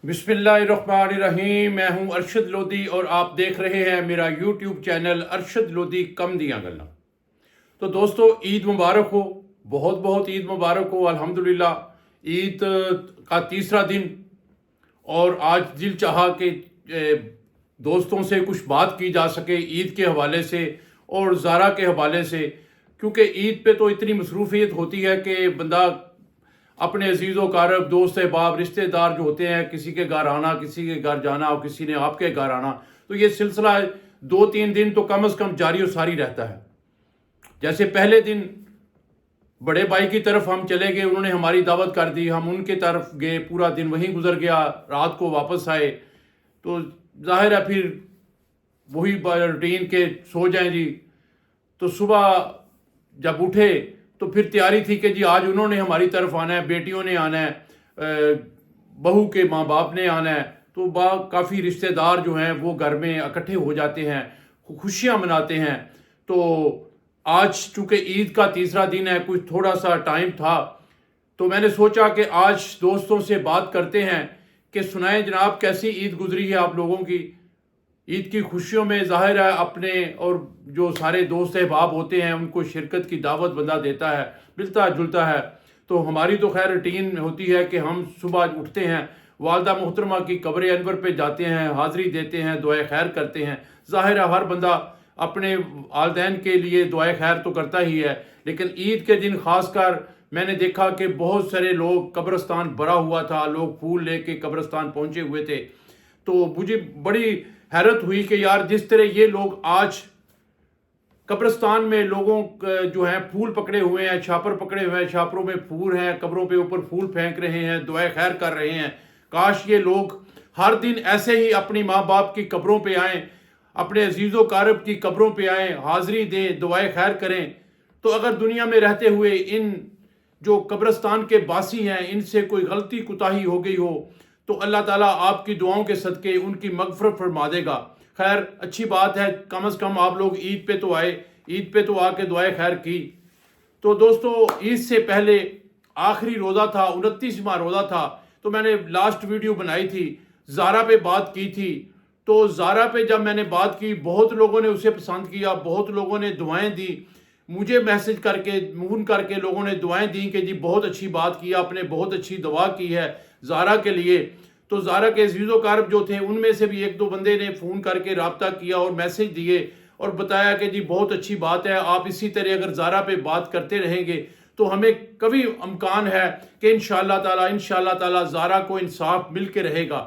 बिस्मिल्लाहिर्रहमानिर्रहीम। मैं हूं अरशद लोधी और आप देख रहे हैं मेरा यूट्यूब चैनल अरशद लोधी कम दियां गल्लां। तो दोस्तों, ईद मुबारक हो, बहुत बहुत ईद मुबारक हो। अल्हम्दुलिल्लाह ईद का तीसरा दिन और आज दिल चाहा कि दोस्तों से कुछ बात की जा सके ईद के हवाले से और ज़ारा के हवाले से, क्योंकि ईद पे तो इतनी मसरूफियत होती है कि बंदा अपने अजीज़ कारब, दोस्त अहबाब, रिश्तेदार जो होते हैं, किसी के घर आना, किसी के घर जाना और किसी ने आपके घर आना, तो ये सिलसिला 2-3 दिन तो कम से कम जारी और सारी रहता है। जैसे पहले दिन बड़े भाई की तरफ हम चले गए, उन्होंने हमारी दावत कर दी, हम उनके तरफ गए, पूरा दिन वहीं गुजर गया, रात को वापस आए। तो जाहिर है फिर वही रूटीन के सो जाएं जी। तो सुबह जब उठे तो फिर तैयारी थी कि जी आज उन्होंने हमारी तरफ आना है, बेटियों ने आना है, बहू के माँ बाप ने आना है। तो काफ़ी रिश्तेदार जो हैं वो घर में इकट्ठे हो जाते हैं, खुशियाँ मनाते हैं। तो आज चूँकि ईद का तीसरा दिन है, कुछ थोड़ा सा टाइम था, तो मैंने सोचा कि आज दोस्तों से बात करते हैं कि सुनाएं जनाब कैसी ईद गुजरी है आप लोगों की। ईद की खुशियों में ज़ाहिर है अपने और जो सारे दोस्त अहबाब होते हैं उनको शिरकत की दावत बंदा देता है, मिलता जुलता है। तो हमारी तो खैर रूटीन होती है कि हम सुबह उठते हैं, वालदा मोहतरमा की कब्र अनवर पे जाते हैं, हाज़री देते हैं, दुआ खैर करते हैं। ज़ाहिर है हर बंदा अपने वालदैन के लिए दुआ खैर तो करता ही है, लेकिन ईद के दिन ख़ासकर मैंने देखा कि बहुत सारे लोग, कब्रस्तान भरा हुआ था, लोग फूल लेके कब्रस्तान पहुँचे हुए थे। तो मुझे बड़ी हैरत हुई कि यार जिस तरह ये लोग आज कब्रस्तान में लोगों जो हैं फूल पकड़े हुए हैं, छापर पकड़े हुए हैं, छापरों में फूल हैं, कब्रों पे ऊपर फूल फेंक रहे हैं, दुआ खैर कर रहे हैं। काश ये लोग हर दिन ऐसे ही अपनी माँ बाप की कब्रों पे आएँ, अपने अजीज़ो कारब की कब्रों पे आएँ, हाज़री दें, दुआ खैर करें। तो अगर दुनिया में रहते हुए इन जो कब्रस्तान के बासी हैं इनसे कोई गलती कुताही हो गई हो तो अल्लाह ताला आपकी दुआओं के सदके उनकी मगफरत फरमा देगा। खैर अच्छी बात है, कम से कम आप लोग ईद पे तो आए, ईद पे तो आके दुआ खैर की। तो दोस्तों, ईद से पहले आखिरी रोज़ा था, 29वां रोज़ा था, तो मैंने लास्ट वीडियो बनाई थी, ज़ारा पे बात की थी। तो ज़ारा पे जब मैंने बात की बहुत लोगों ने उसे पसंद किया, बहुत लोगों ने दुआएं दी, मुझे मैसेज करके फोन करके लोगों ने दुआएं दी कि जी बहुत अच्छी बात की आपने, बहुत अच्छी दुआ की है ज़ारा के लिए। तो ज़ारा के अज़ीज़ो कारब जो थे उनमें से भी 1-2 बंदे ने फ़ोन करके रब्ता किया और मैसेज दिए और बताया कि जी बहुत अच्छी बात है, आप इसी तरह अगर ज़ारा पे बात करते रहेंगे तो हमें कभी इम्कान है कि इंशाअल्लाह ताला ज़ारा को इंसाफ मिल के रहेगा।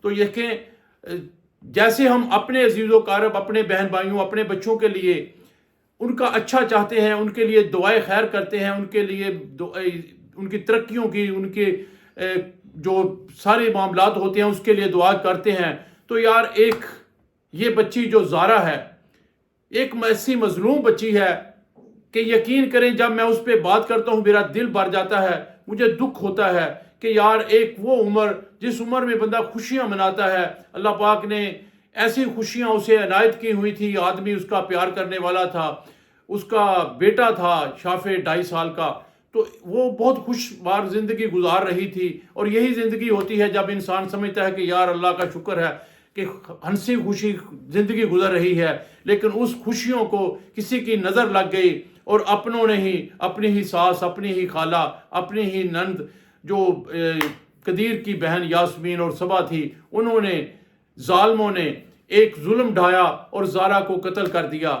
तो यकीन जैसे हम अपने अज़ीज़ो कारब, अपने बहन भाइयों, अपने बच्चों के लिए उनका अच्छा चाहते हैं, उनके लिए दुआएं खैर करते हैं, उनके लिए उनकी तरक्कियों की, उनके जो सारे मामलात होते हैं उसके लिए दुआ करते हैं। तो यार एक ये बच्ची जो ज़ारा है, एक ऐसी मजलूम बच्ची है कि यकीन करें जब मैं उस पर बात करता हूँ मेरा दिल भर जाता है, मुझे दुख होता है कि यार एक वो उम्र जिस उम्र में बंदा खुशियाँ मनाता है, अल्लाह पाक ने ऐसी खुशियाँ उसे अनायत की हुई थी। आदमी उसका प्यार करने वाला था, उसका बेटा था शाफे 2.5 साल का, तो वो बहुत खुशबार ज़िंदगी गुजार रही थी। और यही ज़िंदगी होती है जब इंसान समझता है कि यार अल्लाह का शुक्र है कि हंसी खुशी ज़िंदगी गुजर रही है। लेकिन उस खुशियों को किसी की नज़र लग गई और अपनों ने ही, अपनी ही सास, अपनी ही खाला, अपनी ही नंद जो कदीर की बहन यास्मीन और सबा थी, उन्होंने जालिमों ने एक जुल्म ढाया और ज़ारा को कत्ल कर दिया।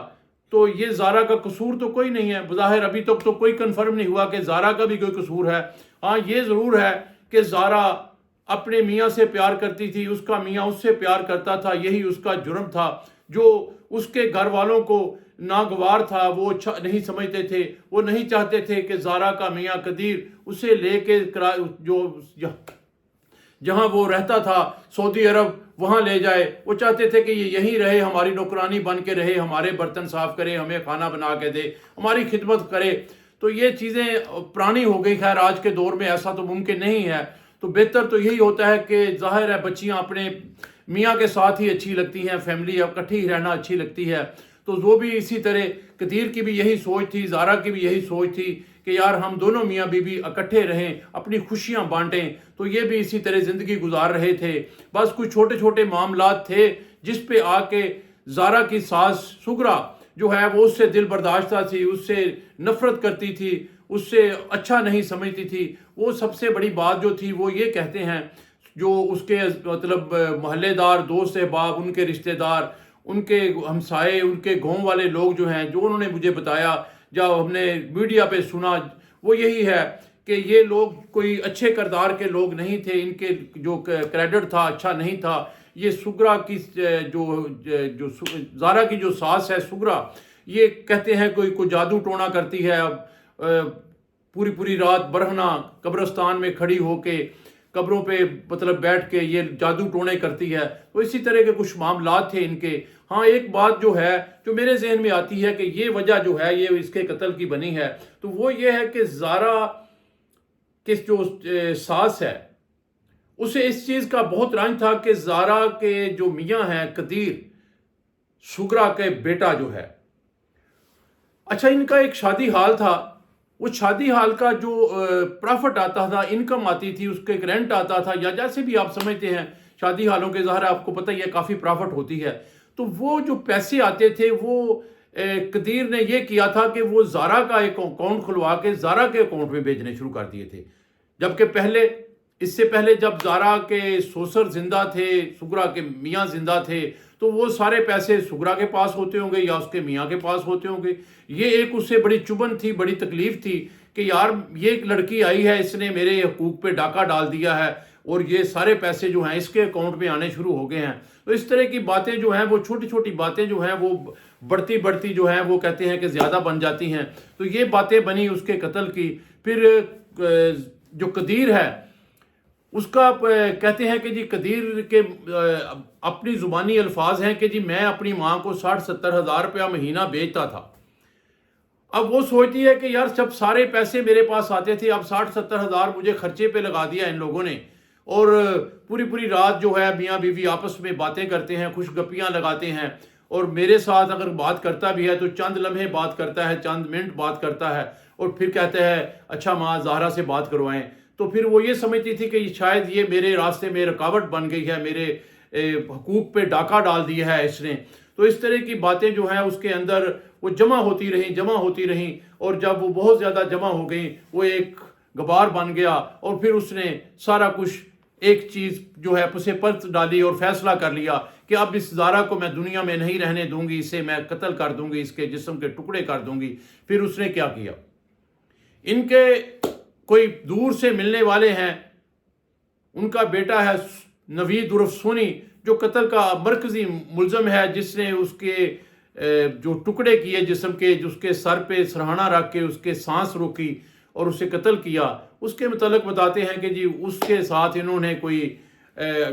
तो ये ज़ारा का कसूर तो कोई नहीं है, बज़ाहिर अभी तक तो कोई कंफर्म नहीं हुआ कि ज़ारा का भी कोई कसूर है। हाँ ये ज़रूर है कि ज़ारा अपने मियाँ से प्यार करती थी, उसका मियाँ उससे प्यार करता था, यही उसका जुर्म था। जो उसके घर वालों को नागवार था वो नहीं समझते थे, वो नहीं चाहते थे कि ज़ारा का मियाँ कदीर उसे लेके जो जहाँ वो रहता था सऊदी अरब वहाँ ले जाए। वो चाहते थे कि ये यहीं रहे, हमारी नौकरानी बन के रहे, हमारे बर्तन साफ़ करे, हमें खाना बना के दे, हमारी खिदमत करे। तो ये चीज़ें पुरानी हो गई। खैर आज के दौर में ऐसा तो मुमकिन नहीं है। तो बेहतर तो यही होता है कि ज़ाहिर है बच्चियाँ अपने मियाँ के साथ ही अच्छी लगती हैं, फैमिली इकट्ठी ही रहना अच्छी लगती है। تو وہ بھی اسی طرح قدیر کی بھی یہی سوچ تھی، زارا کی بھی یہی سوچ تھی کہ یار ہم دونوں میاں بیوی اکٹھے رہیں، اپنی خوشیاں بانٹیں. تو یہ بھی اسی طرح زندگی گزار رہے تھے. بس کچھ چھوٹے چھوٹے معاملات تھے جس پہ آ کے زارا کی ساس سغرا جو ہے وہ اس سے دل برداشتہ تھی، اس سے نفرت کرتی تھی، اس سے اچھا نہیں سمجھتی تھی. وہ سب سے بڑی بات جو تھی وہ یہ کہتے ہیں، جو اس کے مطلب محلے دار، دوست احباب، ان کے رشتہ دار، ان کے ہمسائے، ان کے گاؤں والے لوگ جو ہیں، جو انہوں نے مجھے بتایا، جب ہم نے میڈیا پہ سنا، وہ یہی ہے کہ یہ لوگ کوئی اچھے کردار کے لوگ نہیں تھے، ان کے جو کریڈٹ تھا اچھا نہیں تھا. یہ سغرا کی جو زارا کی جو ساس ہے سغرا، یہ کہتے ہیں کوئی جادو ٹونا کرتی ہے. پوری پوری رات برہنہ قبرستان میں کھڑی ہو کے، قبروں پہ مطلب بیٹھ کے یہ جادو ٹونے کرتی ہے. تو اسی طرح کے کچھ معاملات تھے ان کے. ہاں ایک بات جو ہے جو میرے ذہن میں آتی ہے کہ یہ وجہ جو ہے یہ اس کے قتل کی بنی ہے، تو وہ یہ ہے کہ زارا کے جو ساس ہے اسے اس چیز کا بہت رنج تھا کہ زارا کے جو میاں ہیں قدیر، سغرا کے بیٹا جو ہے، اچھا ان کا ایک شادی حال تھا. وہ شادی حال کا جو پرافٹ آتا تھا، انکم آتی تھی، اس کے ایک رینٹ آتا تھا، یا جیسے بھی آپ سمجھتے ہیں شادی حالوں کے ظاہر آپ کو پتہ ہی ہے کافی پرافٹ ہوتی ہے. تو وہ جو پیسے آتے تھے وہ قدیر نے یہ کیا تھا کہ وہ زارا کا ایک اکاؤنٹ کھلوا کے زارا کے اکاؤنٹ میں بھیجنے شروع کر دیے تھے. جبکہ اس سے پہلے جب زارا کے سوسر زندہ تھے، سغرا کے میاں زندہ تھے، تو وہ سارے پیسے سغرا کے پاس ہوتے ہوں گے یا اس کے میاں کے پاس ہوتے ہوں گے. یہ ایک اس سے بڑی چبھن تھی، بڑی تکلیف تھی کہ یار یہ لڑکی آئی ہے، اس نے میرے حقوق پہ ڈاکہ ڈال دیا ہے اور یہ سارے پیسے جو ہیں اس کے اکاؤنٹ میں آنے شروع ہو گئے ہیں. تو اس طرح کی باتیں جو ہیں وہ چھوٹی چھوٹی باتیں جو ہیں وہ بڑھتی جو ہیں وہ کہتے ہیں کہ زیادہ بن جاتی ہیں. تو یہ باتیں بنی اس کے قتل کی. پھر جو قدیر ہے اس کا کہتے ہیں کہ جی قدیر کے اپنی زبانی الفاظ ہیں کہ جی میں اپنی ماں کو 60-70 ہزار روپیہ مہینہ بھیجتا تھا. اب وہ سوچتی ہے کہ یار جب سارے پیسے میرے پاس آتے تھے، اب 60-70 ہزار مجھے خرچے پہ لگا دیا ان لوگوں نے، اور پوری رات جو ہے میاں بیوی آپس میں باتیں کرتے ہیں، خوش گپیاں لگاتے ہیں، اور میرے ساتھ اگر بات کرتا بھی ہے تو چند لمحے بات کرتا ہے، چند منٹ بات کرتا ہے، اور پھر کہتا ہے اچھا ماں زہرا سے بات کروائیں. تو پھر وہ یہ سمجھتی تھی کہ شاید یہ میرے راستے میں رکاوٹ بن گئی ہے، میرے حقوق پہ ڈاکہ ڈال دیا ہے اس نے. تو اس طرح کی باتیں جو ہیں اس کے اندر وہ جمع ہوتی رہیں اور جب وہ بہت زیادہ جمع ہو گئیں وہ ایک غبار بن گیا، اور پھر اس نے سارا کچھ ایک چیز جو ہے پسے پلت ڈالی اور فیصلہ کر لیا کہ اب اس زارا کو میں دنیا میں نہیں رہنے دوں گی، اسے میں قتل کر دوں گی، اس کے جسم کے ٹکڑے کر دوں گی. پھر اس نے کیا کیا، ان کے کوئی دور سے ملنے والے ہیں، ان کا بیٹا ہے نوید عرف سونی جو قتل کا مرکزی ملزم ہے، جس نے اس کے جو ٹکڑے کیے جسم کے، اس کے سر پہ سرہانہ رکھ کے اس کے سانس روکی اور اسے قتل کیا. اس کے متعلق بتاتے ہیں کہ جی اس کے ساتھ انہوں نے کوئی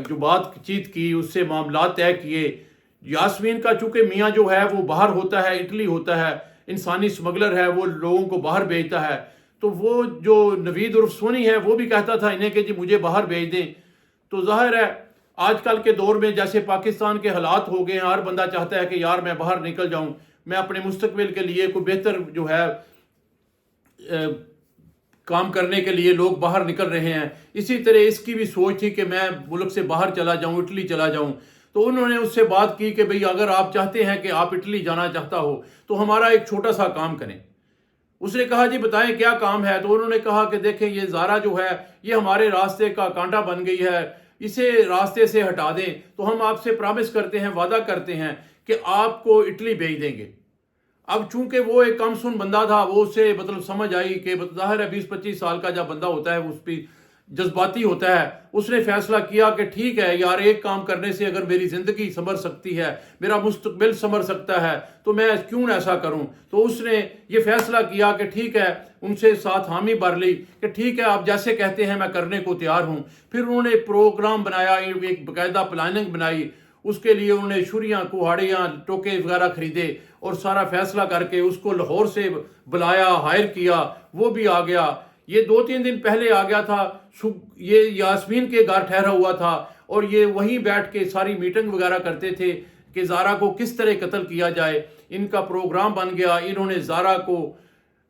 جو بات چیت کی، اس سے معاملات طے کیے. یاسمین کا چونکہ میاں جو ہے وہ باہر ہوتا ہے، اٹلی ہوتا ہے، انسانی سمگلر ہے، وہ لوگوں کو باہر بھیجتا ہے. تو وہ جو نوید عرف سونی ہے وہ بھی کہتا تھا انہیں کہ جی مجھے باہر بھیج دیں. تو ظاہر ہے آج کل کے دور میں جیسے پاکستان کے حالات ہو گئے ہیں، ہر بندہ چاہتا ہے کہ یار میں باہر نکل جاؤں، میں اپنے مستقبل کے لیے کوئی بہتر جو ہے کام کرنے کے لیے لوگ باہر نکل رہے ہیں. اسی طرح اس کی بھی سوچ تھی کہ میں ملک سے باہر چلا جاؤں، اٹلی چلا جاؤں. تو انہوں نے اس سے بات کی کہ بھئی اگر آپ چاہتے ہیں کہ آپ اٹلی جانا چاہتا ہو تو ہمارا ایک چھوٹا سا کام کریں. اس نے کہا جی بتائیں کیا کام ہے. تو انہوں نے کہا کہ دیکھیں یہ زارا جو ہے یہ ہمارے راستے کا کانٹا بن گئی ہے، اسے راستے سے ہٹا دیں تو ہم آپ سے پرامس کرتے ہیں، وعدہ کرتے ہیں کہ آپ کو اٹلی بھیج دیں گے. اب چونکہ وہ ایک کم سن بندہ تھا، وہ اسے مطلب سمجھ آئی کہ ظاہر ہے 20-25 سال کا جب بندہ ہوتا ہے اس پہ جذباتی ہوتا ہے. اس نے فیصلہ کیا کہ ٹھیک ہے یار، ایک کام کرنے سے اگر میری زندگی سنور سکتی ہے، میرا مستقبل سنور سکتا ہے تو میں کیوں ایسا کروں. تو اس نے یہ فیصلہ کیا کہ ٹھیک ہے، ان سے ساتھ حامی بھر لی کہ ٹھیک ہے آپ جیسے کہتے ہیں میں کرنے کو تیار ہوں. پھر انہوں نے پروگرام بنایا، ایک باقاعدہ پلاننگ بنائی. اس کے لیے انہوں نے چھریاں، کوہاڑیاں، ٹوکے وغیرہ خریدے اور سارا فیصلہ کر کے اس کو لاہور سے بلایا، ہائر کیا. وہ بھی آ گیا. یہ 2-3 دن پہلے آ گیا تھا. یہ یاسمین کے گھر ٹھہرا ہوا تھا اور یہ وہیں بیٹھ کے ساری میٹنگ وغیرہ کرتے تھے कि ज़ारा को किस तरह कत्ल किया जाए। इनका प्रोग्राम बन गया। इन्होंने ज़ारा को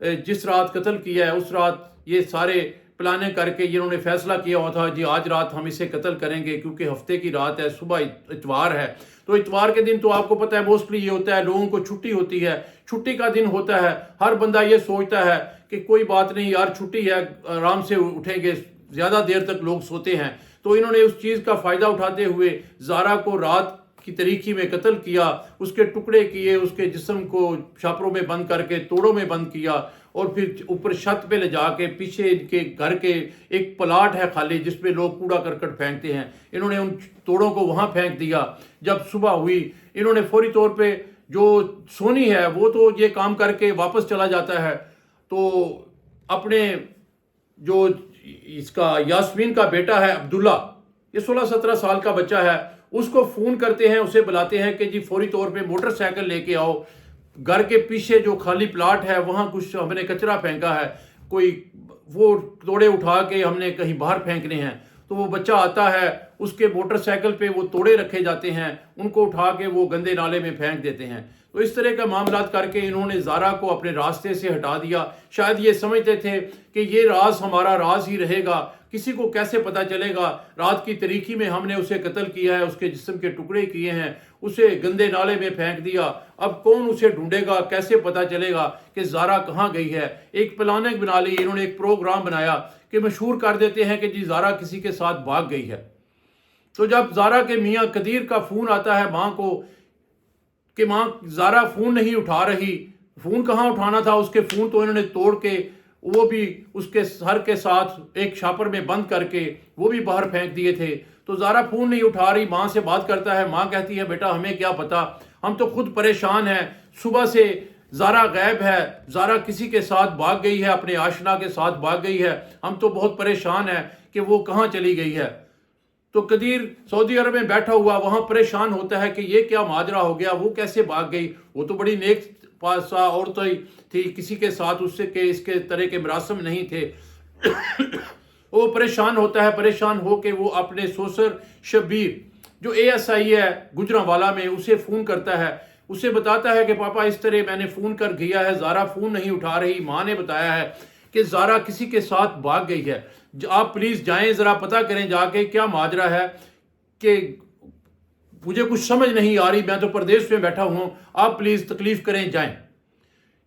जिस रात कत्ल किया है उस रात ये सारे प्लानिंग करके इन्होंने फैसला किया हुआ था जी आज रात हम इसे कत्ल करेंगे, क्योंकि हफ्ते की रात है, सुबह इतवार है। तो इतवार के दिन तो आपको पता है मोस्टली ये होता है लोगों को छुट्टी होती है, छुट्टी का दिन होता है। हर बंदा ये सोचता है कि कोई बात नहीं यार छुट्टी है, आराम से उठेंगे, ज़्यादा देर तक लोग सोते हैं। तो इन्होंने उस चीज़ का फ़ायदा उठाते हुए ज़ारा को रात की तरीकी में कत्ल किया, उसके टुकड़े किए, उसके जिस्म को छापरों में बंद करके तोड़ों में बंद किया और फिर ऊपर छत पे ले जाके पीछे इनके घर के एक प्लाट है खाली जिसमें लोग कूड़ा करकट फेंकते हैं, इन्होंने उन तोड़ों को वहाँ फेंक दिया। जब सुबह हुई इन्होंने फौरी तौर पे जो सोनी है वो तो ये काम करके वापस चला जाता है, तो अपने जो इसका यास्मीन का बेटा है अब्दुल्ला, ये 16-17 साल का बच्चा है, उसको फ़ोन करते हैं, उसे बुलाते हैं कि जी फौरी तौर पे मोटरसाइकिल लेके आओ, घर के पीछे जो खाली प्लाट है वहाँ कुछ हमने कचरा फेंका है, कोई वो तोड़े उठा के हमने कहीं बाहर फेंकने हैं। तो वो बच्चा आता है, उसके मोटरसाइकिल पे वो तोड़े रखे जाते हैं, उनको उठा के वो गंदे नाले में फेंक देते हैं। तो इस तरह का मामला करके इन्होंने ज़ारा को अपने रास्ते से हटा दिया। शायद ये समझते थे कि ये राज हमारा राज ही रहेगा, किसी को कैसे पता चलेगा रात की तरीकी में हमने उसे कत्ल किया है, उसके जिस्म के टुकड़े किए हैं, उसे गंदे नाले में फेंक दिया। अब कौन उसे ढूंढेगा, कैसे पता चलेगा कि ज़ारा कहाँ गई है। एक प्लानिंग बना ली इन्होंने, एक प्रोग्राम बनाया कि मशहूर कर देते हैं कि जी ज़ारा किसी के साथ भाग गई है। तो जब ज़ारा के मियाँ कदीर का फ़ोन आता है माँ को कि माँ ज़ारा फ़ोन नहीं उठा रही, फ़ोन कहाँ उठाना था, उसके फ़ोन तो इन्होंने तोड़ के वो भी उसके सर के साथ एक छापर में बंद करके वो भी बाहर फेंक दिए थे। तो ज़ारा फ़ोन नहीं उठा रही, माँ से बात करता है, माँ कहती है बेटा हमें क्या पता, हम तो खुद परेशान हैं, सुबह से ज़ारा गायब है, ज़ारा किसी के साथ भाग गई है, अपने आशना के साथ भाग गई है, हम तो बहुत परेशान हैं कि वो कहाँ चली गई है। तो कदीर सऊदी अरब में बैठा हुआ वहाँ परेशान होता है कि ये क्या माजरा हो गया, वो कैसे भाग गई, वो तो बड़ी नेक पासा औरत थी, किसी के साथ उससे के इसके तरह के मरासम नहीं थे। वो परेशान होता है, परेशान हो के वो अपने सोसर शबीर जो ASI है गुजरांवाला में उसे फ़ोन करता है, उसे बताता है कि पापा इस तरह मैंने फ़ोन कर किया है, ज़ारा फ़ोन नहीं उठा रही, माँ ने बताया है कि ज़ारा किसी के साथ भाग गई है, आप प्लीज़ जाएं ज़रा पता करें जाके क्या माजरा है, कि मुझे कुछ समझ नहीं आ रही, मैं तो प्रदेश में बैठा हूँ, आप प्लीज़ तकलीफ़ करें जाएं।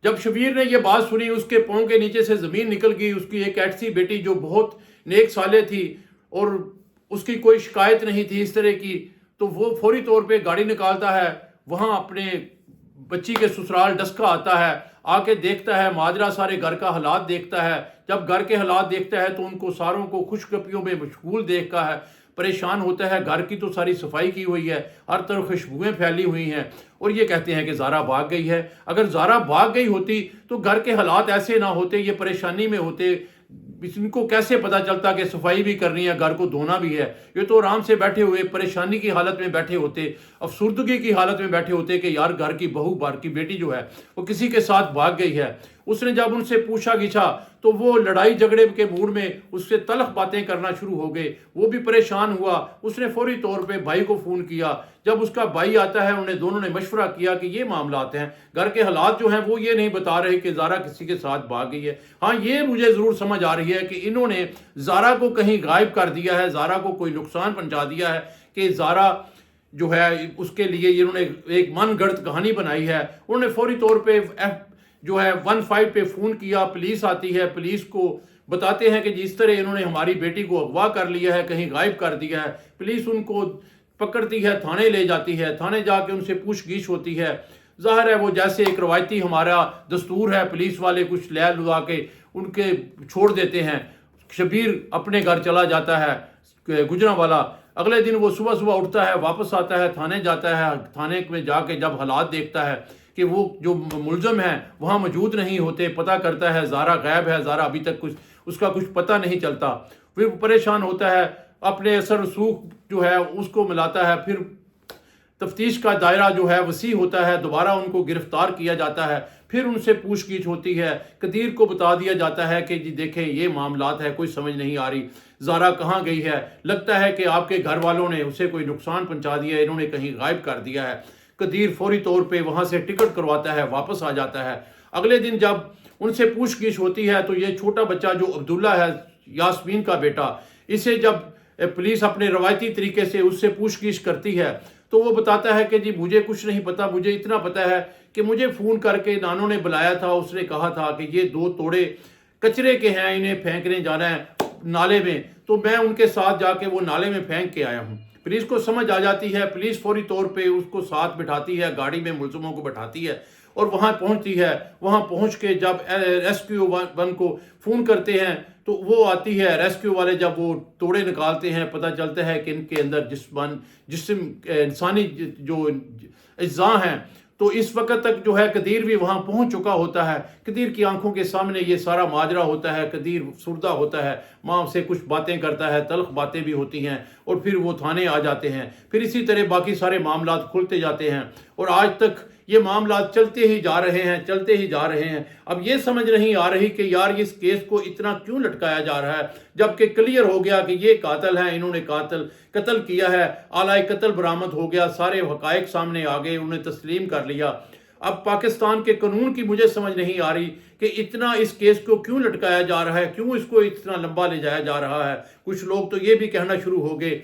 जब शबीर ने यह बात सुनी उसके पाँव के नीचे से ज़मीन निकल गई। उसकी एक ऐसी बेटी जो बहुत नेक साले थी और उसकी कोई शिकायत नहीं थी इस तरह की, तो वो फौरी तौर पे गाड़ी निकालता है, वहाँ अपने बच्ची के ससुराल डस्का आता है, आके देखता है माजरा, सारे घर का हालात देखता है। जब घर के हालात देखता है तो उनको सारों को खुशगपियों में मशगूल देखता है, परेशान होता है। घर की तो सारी सफाई की हुई है, हर तरफ खुशबुएं फैली हुई हैं और ये कहते हैं कि ज़ारा भाग गई है। अगर ज़ारा भाग गई होती तो घर के हालात ऐसे ना होते, ये परेशानी में होते, इनको कैसे पता चलता कि सफाई भी करनी है, घर को धोना भी है। ये तो आराम से बैठे हुए परेशानी की हालत में बैठे होते, अफसुर्दगी की हालत में बैठे होते कि यार घर की बहू, बार की बेटी जो है वो किसी के साथ भाग गई है। उसने जब उनसे पूछा गिछा तो वो लड़ाई झगड़े के मूड में उससे तलख बातें करना शुरू हो गए। वो भी परेशान हुआ, उसने फौरी तौर पे भाई को फ़ोन किया। जब उसका भाई आता है उन्हें दोनों ने मशवरा किया कि ये मामलात हैं, घर के हालात जो हैं वो ये नहीं बता रहे कि ज़ारा किसी के साथ भाग गई है। हाँ, ये मुझे ज़रूर समझ आ रही है कि इन्होंने ज़ारा को कहीं गायब कर दिया है, ज़ारा को कोई नुकसान पहुँचा दिया है, कि ज़ारा जो है उसके लिए इन्होंने एक मनगढ़ंत कहानी बनाई है। उन्होंने फौरी तौर पर जो है 15 पे फ़ोन किया, पुलिस आती है, पुलिस को बताते हैं कि जिस तरह इन्होंने हमारी बेटी को अगवा कर लिया है, कहीं गायब कर दिया है। पुलिस उनको पकड़ती है, थाने ले जाती है, थाने जाके उनसे पूछगिछ होती है। ज़ाहिर है वो जैसे एक रवायती हमारा दस्तूर है, पुलिस वाले कुछ ले लुआ के उनके छोड़ देते हैं। शबीर अपने घर चला जाता है गुजरांवाला। अगले दिन वो सुबह सुबह उठता है, वापस आता है, थाने जाता है। थाने में जाके जब हालात देखता है कि वो जो मुलज़म है वहाँ मौजूद नहीं होते, पता करता है ज़ारा गायब है, ज़ारा अभी तक उसका कुछ पता नहीं चलता। फिर परेशान होता है, अपने असर रसूख जो है उसको मिलाता है। फिर तफ्तीश का दायरा जो है वसी होता है, दोबारा उनको गिरफ्तार किया जाता है। फिर उनसे पूछगिछ होती है, कदीर को बता दिया जाता है कि जी देखें ये मामलात है, कोई समझ नहीं आ रही, ज़ारा कहाँ गई है, लगता है कि आपके घर वालों ने उसे कोई नुकसान पहुँचा दिया, इन्होंने कहीं गायब कर दिया है। قدیر فوری طور پہ وہاں سے ٹکٹ کرواتا ہے، واپس آ جاتا ہے۔ اگلے دن جب ان سے پوچھ گچھ ہوتی ہے تو یہ چھوٹا بچہ جو عبداللہ ہے، یاسمین کا بیٹا، اسے جب پولیس اپنے روایتی طریقے سے اس سے پوچھ گچھ کرتی ہے تو وہ بتاتا ہے کہ جی مجھے کچھ نہیں پتا، مجھے اتنا پتا ہے کہ مجھے فون کر کے نانوں نے بلایا تھا، اس نے کہا تھا کہ یہ 2 توڑے کچرے کے ہیں، انہیں پھینکنے جانا ہے نالے میں، تو میں ان کے ساتھ جا کے وہ نالے میں پھینک کے آیا ہوں۔ پولیس کو سمجھ آ جاتی ہے، پولیس فوری طور پہ اس کو ساتھ بٹھاتی ہے، گاڑی میں ملزموں کو بٹھاتی ہے اور وہاں پہنچتی ہے۔ وہاں پہنچ کے جب ریسکیو ون کو فون کرتے ہیں تو وہ آتی ہے، ریسکیو والے جب وہ توڑے نکالتے ہیں پتہ چلتا ہے کہ ان کے اندر جسم انسانی جو اجزاء ہیں۔ تو اس وقت تک جو ہے قدیر بھی وہاں پہنچ چکا ہوتا ہے، قدیر کی آنکھوں کے سامنے یہ سارا ماجرا ہوتا ہے، قدیر سردہ ہوتا ہے، ماں سے کچھ باتیں کرتا ہے، تلخ باتیں بھی ہوتی ہیں اور پھر وہ تھانے آ جاتے ہیں۔ پھر اسی طرح باقی سارے معاملات کھلتے جاتے ہیں اور آج تک یہ معاملات چلتے ہی جا رہے ہیں، چلتے ہی جا رہے ہیں۔ اب یہ سمجھ نہیں آ رہی کہ یار اس کیس کو اتنا کیوں لٹکایا جا رہا ہے، جبکہ کلیئر ہو گیا کہ یہ قاتل ہیں، انہوں نے قتل کیا ہے، آلہ قتل برآمد ہو گیا، سارے حقائق سامنے آ گئے، انہوں نے تسلیم کر لیا۔ اب پاکستان کے قانون کی مجھے سمجھ نہیں آ رہی کہ اتنا اس کیس کو کیوں لٹکایا جا رہا ہے، کیوں اس کو اتنا لمبا لے جایا جا رہا ہے۔ کچھ لوگ تو یہ بھی کہنا شروع ہو گئے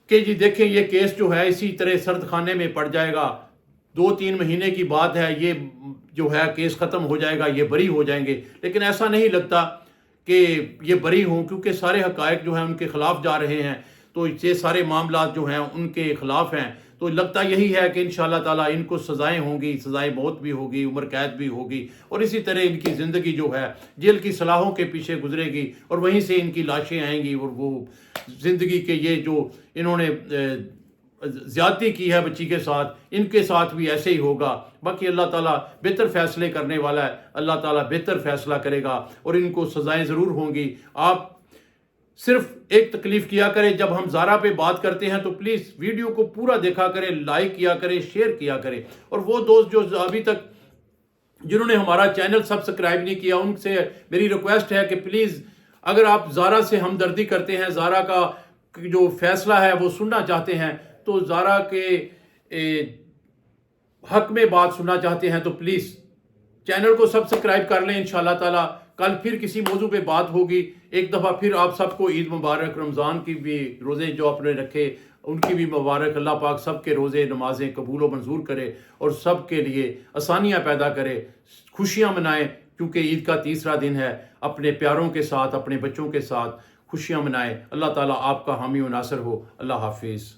کہ جی دیکھیں یہ کیس جو ہے اسی طرح سرد خانے میں پڑ جائے گا، 2-3 مہینے کی بات ہے، یہ جو ہے کیس ختم ہو جائے گا، یہ بری ہو جائیں گے۔ لیکن ایسا نہیں لگتا کہ یہ بری ہوں، کیونکہ سارے حقائق جو ہیں ان کے خلاف جا رہے ہیں، تو یہ سارے معاملات جو ہیں ان کے خلاف ہیں۔ تو لگتا یہی ہے کہ انشاءاللہ تعالیٰ ان کو سزائیں ہوں گی، سزائیں موت بھی ہوگی، عمر قید بھی ہوگی، اور اسی طرح ان کی زندگی جو ہے جیل کی سلاخوں کے پیچھے گزرے گی اور وہیں سے ان کی لاشیں آئیں گی، اور وہ زندگی کے یہ جو انہوں نے زیادتی کی ہے بچی کے ساتھ، ان کے ساتھ بھی ایسے ہی ہوگا۔ باقی اللہ تعالیٰ بہتر فیصلے کرنے والا ہے، اللہ تعالیٰ بہتر فیصلہ کرے گا اور ان کو سزائیں ضرور ہوں گی۔ آپ صرف ایک تکلیف کیا کریں، جب ہم زارا پہ بات کرتے ہیں تو پلیز ویڈیو کو پورا دیکھا کریں، لائک کیا کریں، شیئر کیا کریں، اور وہ دوست جو ابھی تک جنہوں نے ہمارا چینل سبسکرائب نہیں کیا ان سے میری ریکویسٹ ہے کہ پلیز اگر آپ زارا سے ہمدردی کرتے ہیں، زارا کا جو فیصلہ ہے وہ سننا چاہتے ہیں، تو زارا کے حق میں بات سننا چاہتے ہیں تو پلیز چینل کو سبسکرائب کر لیں۔ انشاءاللہ تعالیٰ کل پھر کسی موضوع پہ بات ہوگی۔ ایک دفعہ پھر آپ سب کو عید مبارک، رمضان کی بھی روزے جو آپ نے رکھے ان کی بھی مبارک۔ اللہ پاک سب کے روزے نمازیں قبول و منظور کرے اور سب کے لیے آسانیاں پیدا کرے، خوشیاں منائیں، کیونکہ عید کا تیسرا دن ہے۔ اپنے پیاروں کے ساتھ، اپنے بچوں کے ساتھ خوشیاں منائیں۔ اللہ تعالیٰ آپ کا حامی و ناصر ہو۔ اللہ حافظ۔